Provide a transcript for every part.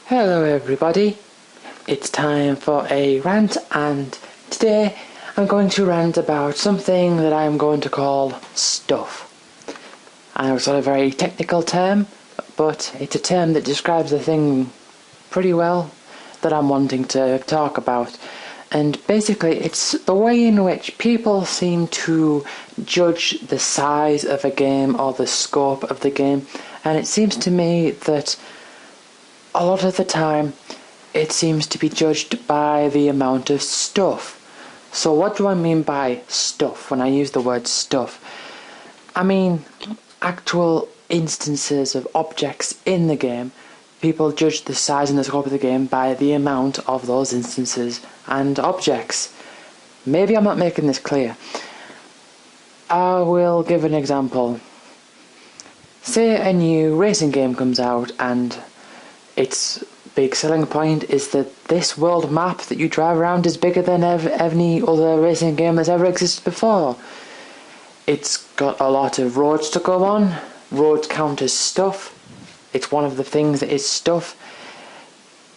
Hello everybody, it's time for a rant, and today I'm going to rant about something that I'm going to call stuff. I know it's not a very technical term, but it's a term that describes the thing pretty well that I'm wanting to talk about. And basically it's the way in which people seem to judge the size of a game or the scope of the game, and it seems to me that a lot of the time it seems to be judged by the amount of stuff. So what do I mean by stuff when I use the word stuff? I mean actual instances of objects in the game. People judge the size and the scope of the game by the amount of those instances and objects. Maybe I'm not making this clear. I will give an example. Say a new racing game comes out and its big selling point is that this world map that you drive around is bigger than any other racing game that's ever existed before. It's got a lot of roads to go on. Roads count as stuff. It's one of the things that is stuff.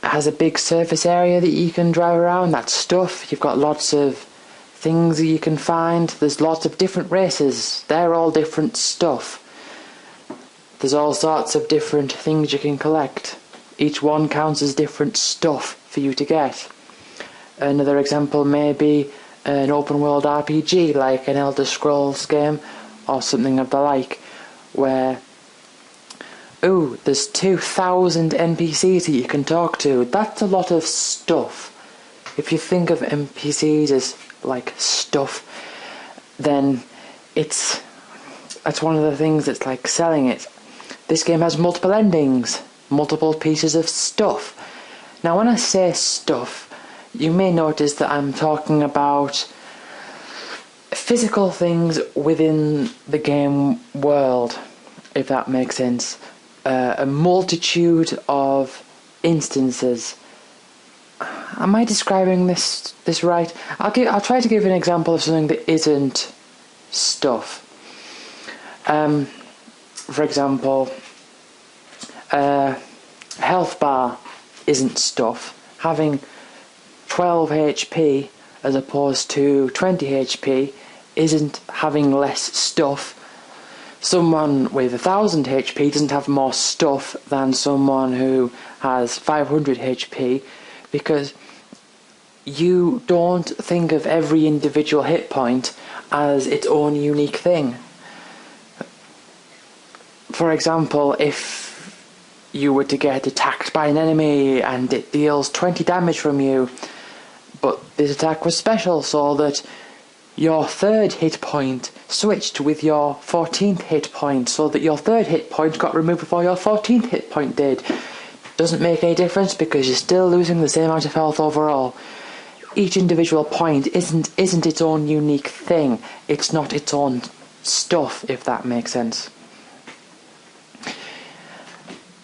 It has a big surface area that you can drive around. That's stuff. You've got lots of things that you can find. There's lots of different races. They're all different stuff. There's all sorts of different things you can collect. Each one counts as different stuff for you to get. Another example may be an open world RPG like an Elder Scrolls game or something of the like, where there's 2,000 NPCs that you can talk to. That's a lot of stuff. If you think of NPCs as like stuff, then that's one of the things that's like selling it. This game has multiple endings, multiple pieces of stuff. Now when I say stuff, you may notice that I'm talking about physical things within the game world, if that makes sense. A multitude of instances. Am I describing this right? I'll try to give an example of something that isn't stuff. For example, health bar isn't stuff. Having 12 HP as opposed to 20 HP isn't having less stuff. Someone with 1,000 HP doesn't have more stuff than someone who has 500 HP, because you don't think of every individual hit point as its own unique thing. For example, if you were to get attacked by an enemy and it deals 20 damage from you, but this attack was special so that your third hit point switched with your 14th hit point, so that your third hit point got removed before your 14th hit point did. Doesn't make any difference because you're still losing the same amount of health overall. Each individual point isn't its own unique thing. It's not its own stuff, if that makes sense.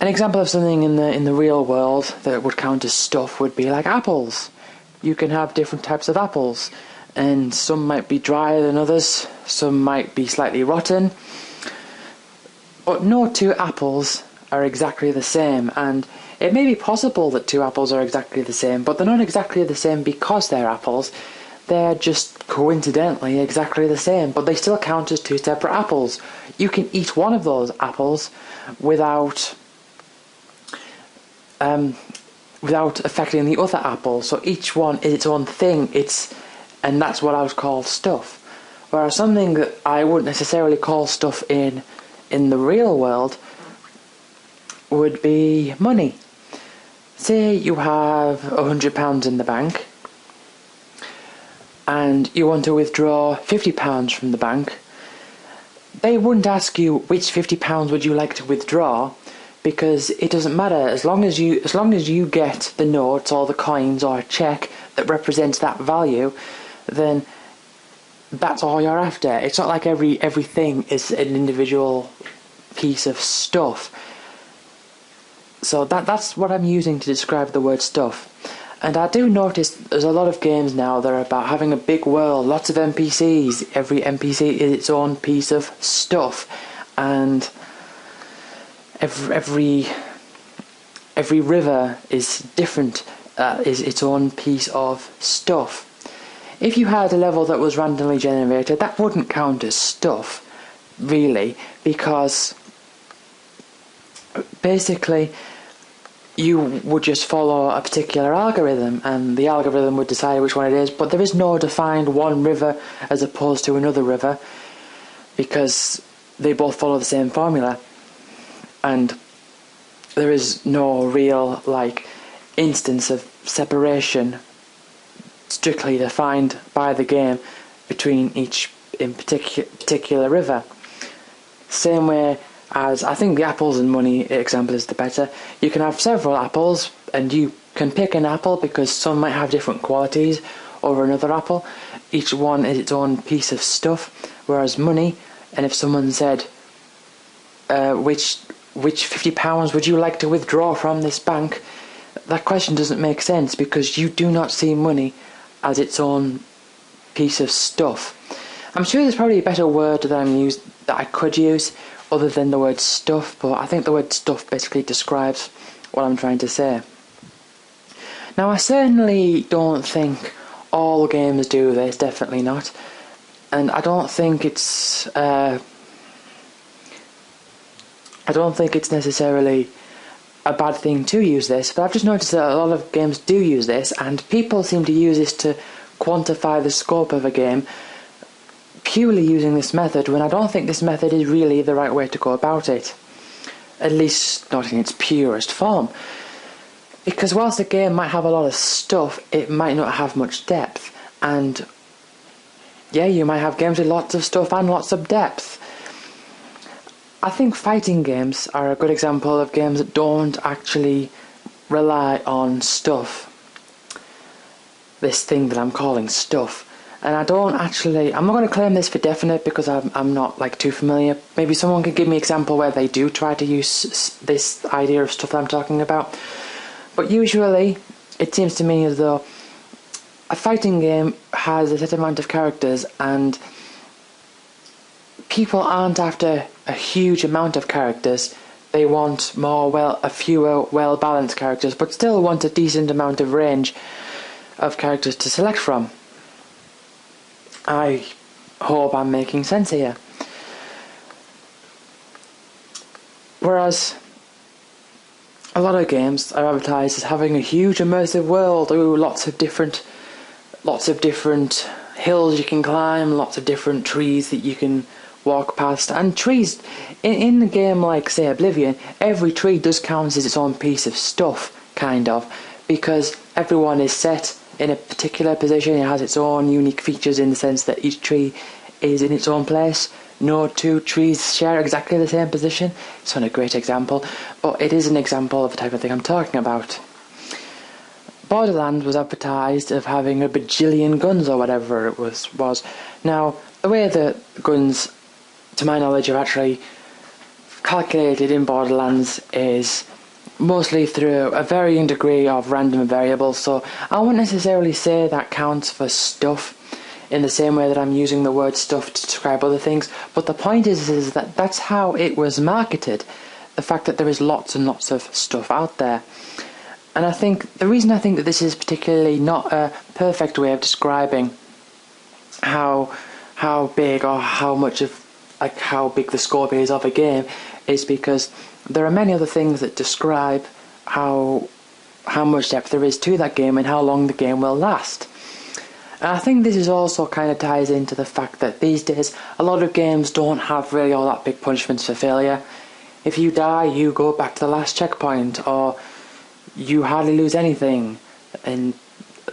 An example of something in the real world that would count as stuff would be like apples. You can have different types of apples, and some might be drier than others, some might be slightly rotten, but no two apples are exactly the same. And it may be possible that two apples are exactly the same, but they're not exactly the same because they're apples. They're just coincidentally exactly the same, but they still count as two separate apples. You can eat one of those apples without affecting the other apple. So each one is its own thing. And that's what I would call stuff. Whereas something that I wouldn't necessarily call stuff in the real world would be money. Say you have £100 in the bank and you want to withdraw £50 from the bank. They wouldn't ask you which £50 would you like to withdraw, because it doesn't matter. As long as you get the notes or the coins or a check that represents that value, then that's all you're after. It's not like everything is an individual piece of stuff. So that's what I'm using to describe the word stuff. And I do notice there's a lot of games now that are about having a big world, lots of NPCs. Every NPC is its own piece of stuff, and every every river is different, is its own piece of stuff. If you had a level that was randomly generated, that wouldn't count as stuff, really, because basically you would just follow a particular algorithm, and the algorithm would decide which one it is, but there is no defined one river as opposed to another river, because they both follow the same formula, and there is no real instance of separation strictly defined by the game between each in particular river. Same way as, I think the apples and money example is the better. You can have several apples and you can pick an apple because some might have different qualities over another apple. Each one is its own piece of stuff, whereas money, and if someone said which £50 would you like to withdraw from this bank, that question doesn't make sense because you do not see money as its own piece of stuff. I'm sure there's probably a better word that I could use other than the word stuff, but I think the word stuff basically describes what I'm trying to say. Now, I certainly don't think all games do this, definitely not, and I don't think it's necessarily a bad thing to use this, but I've just noticed that a lot of games do use this, and people seem to use this to quantify the scope of a game purely using this method, when I don't think this method is really the right way to go about it, at least not in its purest form, because whilst a game might have a lot of stuff, it might not have much depth, and yeah, you might have games with lots of stuff and lots of depth. I think fighting games are a good example of games that don't actually rely on stuff. This thing that I'm calling stuff. And I'm not going to claim this for definite because I'm not too familiar. Maybe someone could give me an example where they do try to use this idea of stuff that I'm talking about. But usually, it seems to me as though a fighting game has a set amount of characters, and people aren't after a huge amount of characters. They want fewer well-balanced characters, but still want a decent amount of range of characters to select from. I hope I'm making sense here. Whereas a lot of games are advertised as having a huge immersive world, lots of different hills you can climb, lots of different trees that you can walk past, and trees in a game like, say, Oblivion, every tree does count as its own piece of stuff, kind of, because everyone is set in a particular position. It has its own unique features in the sense that each tree is in its own place. No two trees share exactly the same position. It's not a great example, but it is an example of the type of thing I'm talking about. Borderlands was advertised of having a bajillion guns or whatever it was. Now, the way that guns, to my knowledge, are actually calculated in Borderlands is mostly through a varying degree of random variables, so I wouldn't necessarily say that counts for stuff in the same way that I'm using the word stuff to describe other things, but the point is that that's how it was marketed, the fact that there is lots and lots of stuff out there. And I think the reason I think that this is particularly not a perfect way of describing how big or how big the scope is of a game is because there are many other things that describe how much depth there is to that game and how long the game will last. And I think this is also kind of ties into the fact that these days a lot of games don't have really all that big punishments for failure. If you die, you go back to the last checkpoint, or you hardly lose anything, and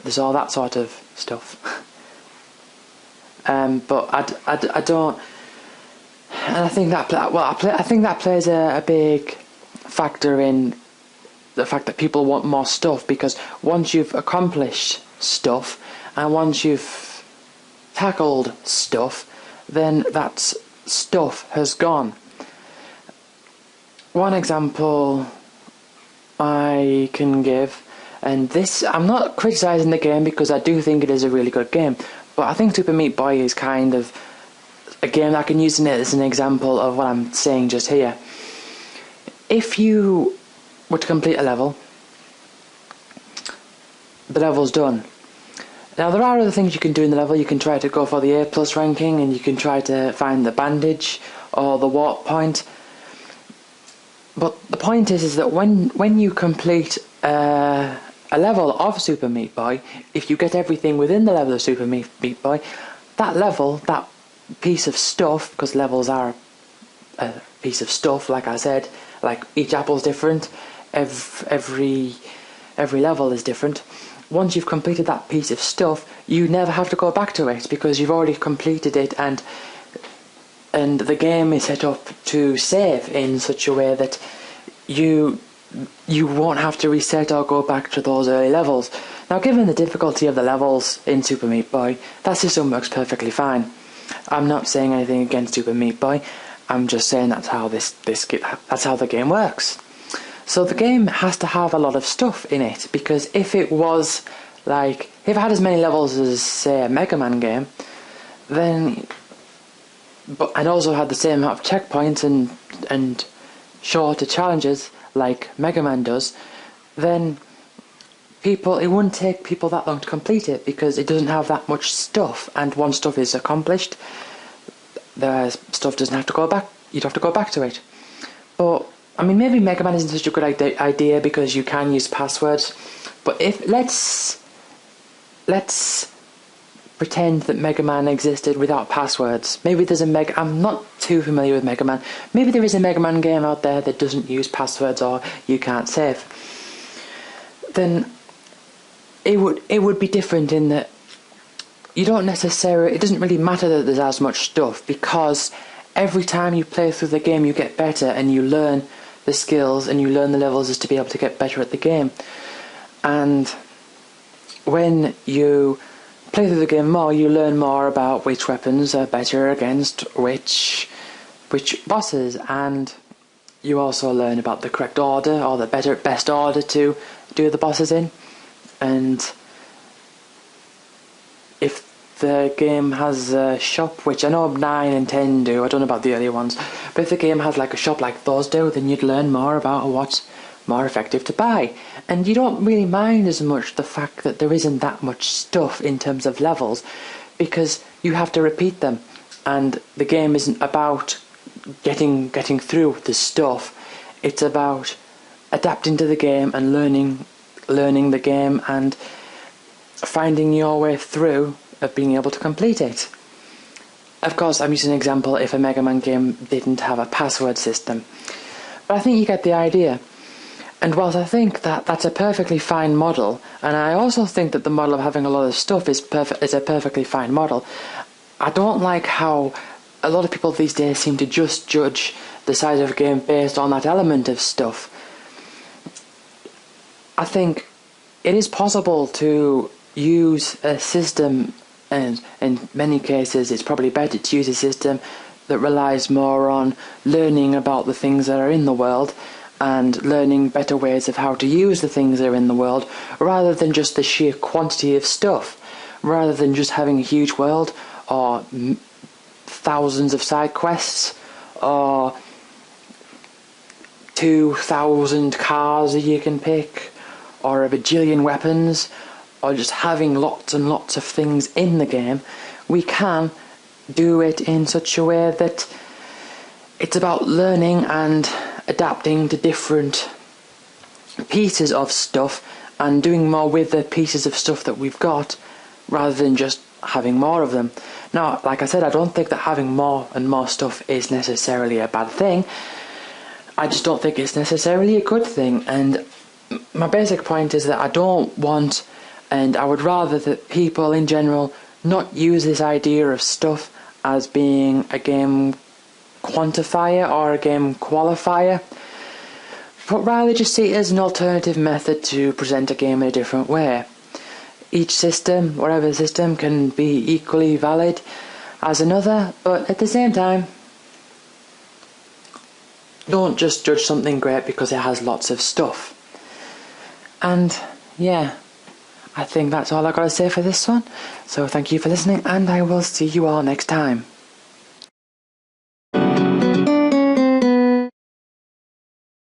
there's all that sort of stuff. But I don't, and I think that plays a big factor in the fact that people want more stuff, because once you've accomplished stuff and once you've tackled stuff, then that stuff has gone. One example I can give, and this, I'm not criticising the game because I do think it is a really good game, but I think Super Meat Boy is kind of a game that I can use as an example of what I'm saying just here. If you were to complete a level, the level's done. Now there are other things you can do in the level. You can try to go for the A+ ranking, and you can try to find the bandage or the warp point. But the point is that when you complete a level of Super Meat Boy, if you get everything within the level of Super Meat Boy, that level, that piece of stuff, because levels are a piece of stuff, like I said, like each apple's different, every level is different. Once you've completed that piece of stuff, you never have to go back to it because you've already completed it, and the game is set up to save in such a way that you won't have to reset or go back to those early levels. Now, given the difficulty of the levels in Super Meat Boy, that system works perfectly fine. I'm not saying anything against Super Meat Boy. I'm just saying that's how that's how the game works. So the game has to have a lot of stuff in it, because if it was like, if it had as many levels as, say, a Mega Man game, then, and also had the same amount of checkpoints and shorter challenges like Mega Man does, then it wouldn't take people that long to complete it, because it doesn't have that much stuff, and once stuff is accomplished, the stuff doesn't have to go back, you'd have to go back to it. But I mean, maybe Mega Man isn't such a good idea because you can use passwords, but let's pretend that Mega Man existed without passwords. Maybe there's I'm not too familiar with Mega Man. Maybe there is a Mega Man game out there that doesn't use passwords, or you can't save. Then it would be different in that it doesn't really matter that there's as much stuff, because every time you play through the game you get better, and you learn the skills and you learn the levels as to be able to get better at the game. And when you play through the game more, you learn more about which weapons are better against which bosses, and you also learn about the correct order, or the best order to do the bosses in. And if the game has a shop, which I know 9 and 10 do, I don't know about the earlier ones, but if the game has like a shop like those do, then you'd learn more about what's more effective to buy. And you don't really mind as much the fact that there isn't that much stuff in terms of levels, because you have to repeat them, and the game isn't about getting through the stuff. It's about adapting to the game and learning the game and finding your way through of being able to complete it. Of course, I'm using an example if a Mega Man game didn't have a password system, but I think you get the idea. And whilst I think that that's a perfectly fine model, and I also think that the model of having a lot of stuff is a perfectly fine model, I don't like how a lot of people these days seem to just judge the size of a game based on that element of stuff. I think it is possible to use a system, and in many cases it's probably better to use a system that relies more on learning about the things that are in the world and learning better ways of how to use the things that are in the world, rather than just the sheer quantity of stuff, rather than just having a huge world, or thousands of side quests, or 2,000 cars that you can pick, or a bajillion weapons, or just having lots and lots of things in the game. We can do it in such a way that it's about learning and adapting to different pieces of stuff and doing more with the pieces of stuff that we've got, rather than just having more of them. Now, like I said, I don't think that having more and more stuff is necessarily a bad thing. I just don't think it's necessarily a good thing, and my basic point is that I don't want, and I would rather that people in general not use this idea of stuff as being a game quantifier or a game qualifier, but rather just see it as an alternative method to present a game in a different way. Each system, whatever system, can be equally valid as another, but at the same time, don't just judge something great because it has lots of stuff. And yeah, I think that's all I've got to say for this one. So thank you for listening, and I will see you all next time.